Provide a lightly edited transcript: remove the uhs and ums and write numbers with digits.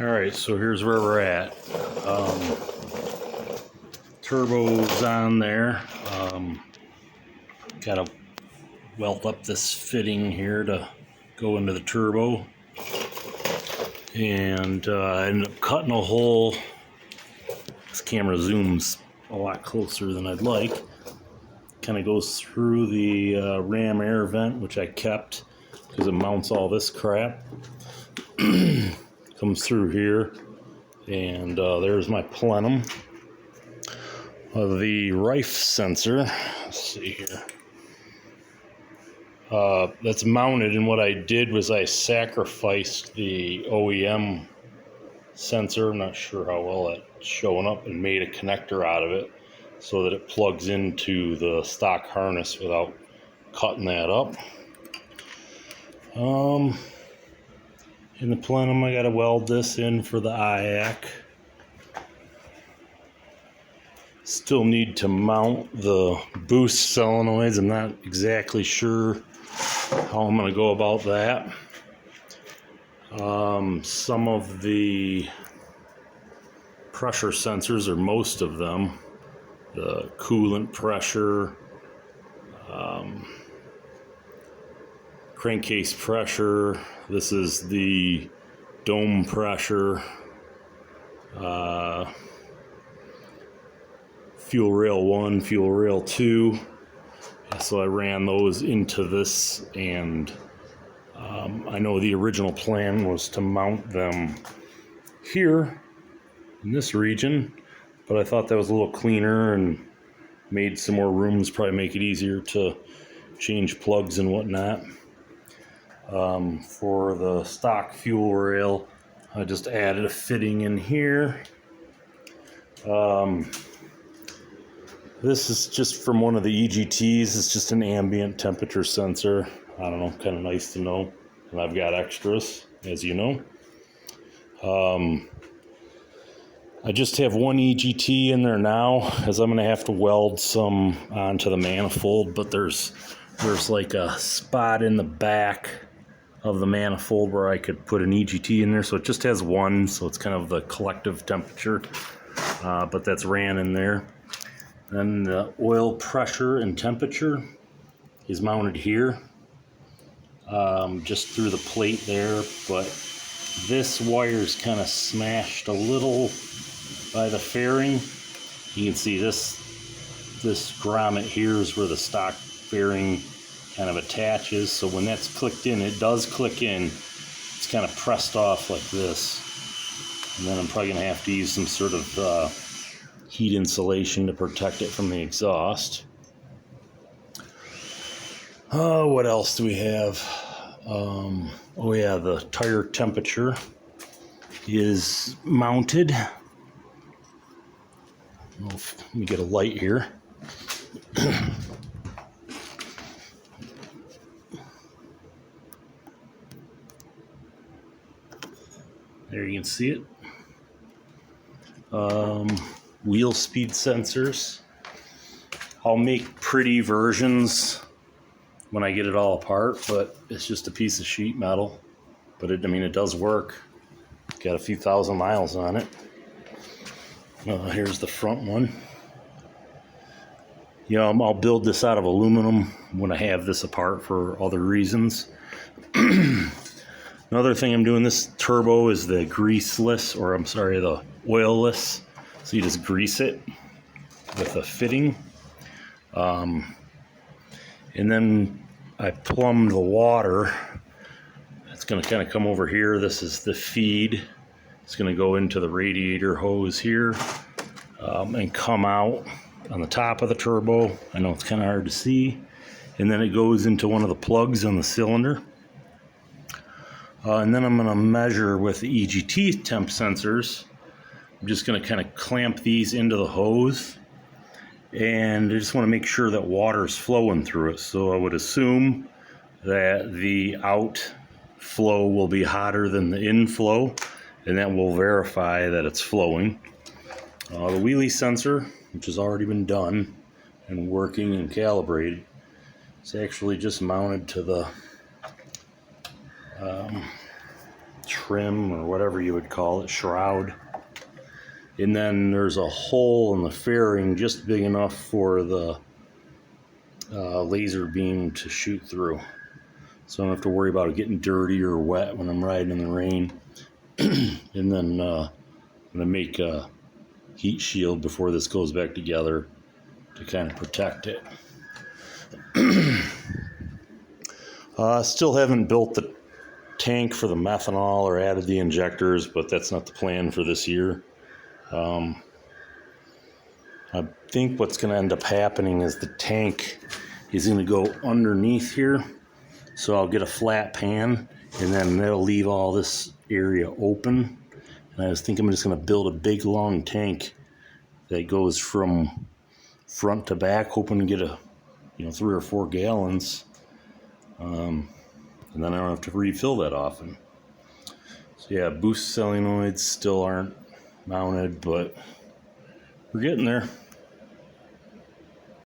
Alright, so here's where we're at. Turbo's on there. Gotta weld up this fitting here to go into the turbo. And I ended up cutting a hole. This camera zooms a lot closer than I'd like. Kind of goes through the ram air vent, which I kept because it mounts all this crap. Comes through here, and there's my plenum. The rife sensor, let's see here. That's mounted, and what I did was I sacrificed the OEM sensor. I'm not sure how well that's showing up, and made a connector out of it so that it plugs into the stock harness without cutting that up. In the plenum, I got to weld this in for the IAC. Still need to mount the boost solenoids. I'm not exactly sure how I'm going to go about that. Some of the pressure sensors, or most of them, the coolant pressure, crankcase pressure, this is the dome pressure, fuel rail 1, fuel rail 2. So I ran those into this, and I know the original plan was to mount them here in this region, but I thought that was a little cleaner and made some more rooms, probably make it easier to change plugs and whatnot. For the stock fuel rail, I just added a fitting in here. This is just from one of the EGTs. It's just an ambient temperature sensor. I don't know, kind of nice to know. And I've got extras, as you know. I just have one EGT in there now, as I'm going to have to weld some onto the manifold, but there's like a spot in the back of the manifold where I could put an EGT in there, so it just has one, so it's kind of the collective temperature, but that's ran in there. Then the oil pressure and temperature is mounted here, just through the plate there, but this wire's kind of smashed a little by the fairing. You can see this grommet here is where the stock fairing kind of attaches, so when that's clicked in, it does click in, it's kind of pressed off like this, and then I'm probably going to have to use some sort of heat insulation to protect it from the exhaust. What else do we have? Oh yeah, the tire temperature is mounted. Let me get a light here. There you can see it. Wheel speed sensors. I'll make pretty versions when I get it all apart, but it's just a piece of sheet metal. But it does work. Got a few thousand miles on it. Here's the front one. I'll build this out of aluminum when I have this apart for other reasons. Another thing I'm doing, this turbo is the greaseless, the oilless. So you just grease it with a fitting. And then I plumbed the water. It's going to kind of come over here. This is the feed. It's going to go into the radiator hose here, and come out on the top of the turbo. I know it's kind of hard to see. And then it goes into one of the plugs on the cylinder. And then I'm going to measure with the EGT temp sensors. I'm just going to kind of clamp these into the hose, and I just want to make sure that water is flowing through it. So I would assume that the outflow will be hotter than the inflow, and that will verify that it's flowing. The wheelie sensor, which has already been done and working and calibrated, it's actually just mounted to the trim or whatever you would call it, shroud. And then there's a hole in the fairing just big enough for the laser beam to shoot through. So I don't have to worry about it getting dirty or wet when I'm riding in the rain. And then I'm going to make a heat shield before this goes back together to kind of protect it. Still haven't built the tank for the methanol or added the injectors, but that's not the plan for this year. I think what's going to end up happening is the tank is going to go underneath here. So I'll get a flat pan, and then that'll leave all this area open. And I was thinking I'm just going to build a big long tank that goes from front to back, hoping to get 3 or 4 gallons. And then I don't have to refill that often. So yeah, boost solenoids still aren't mounted, but we're getting there.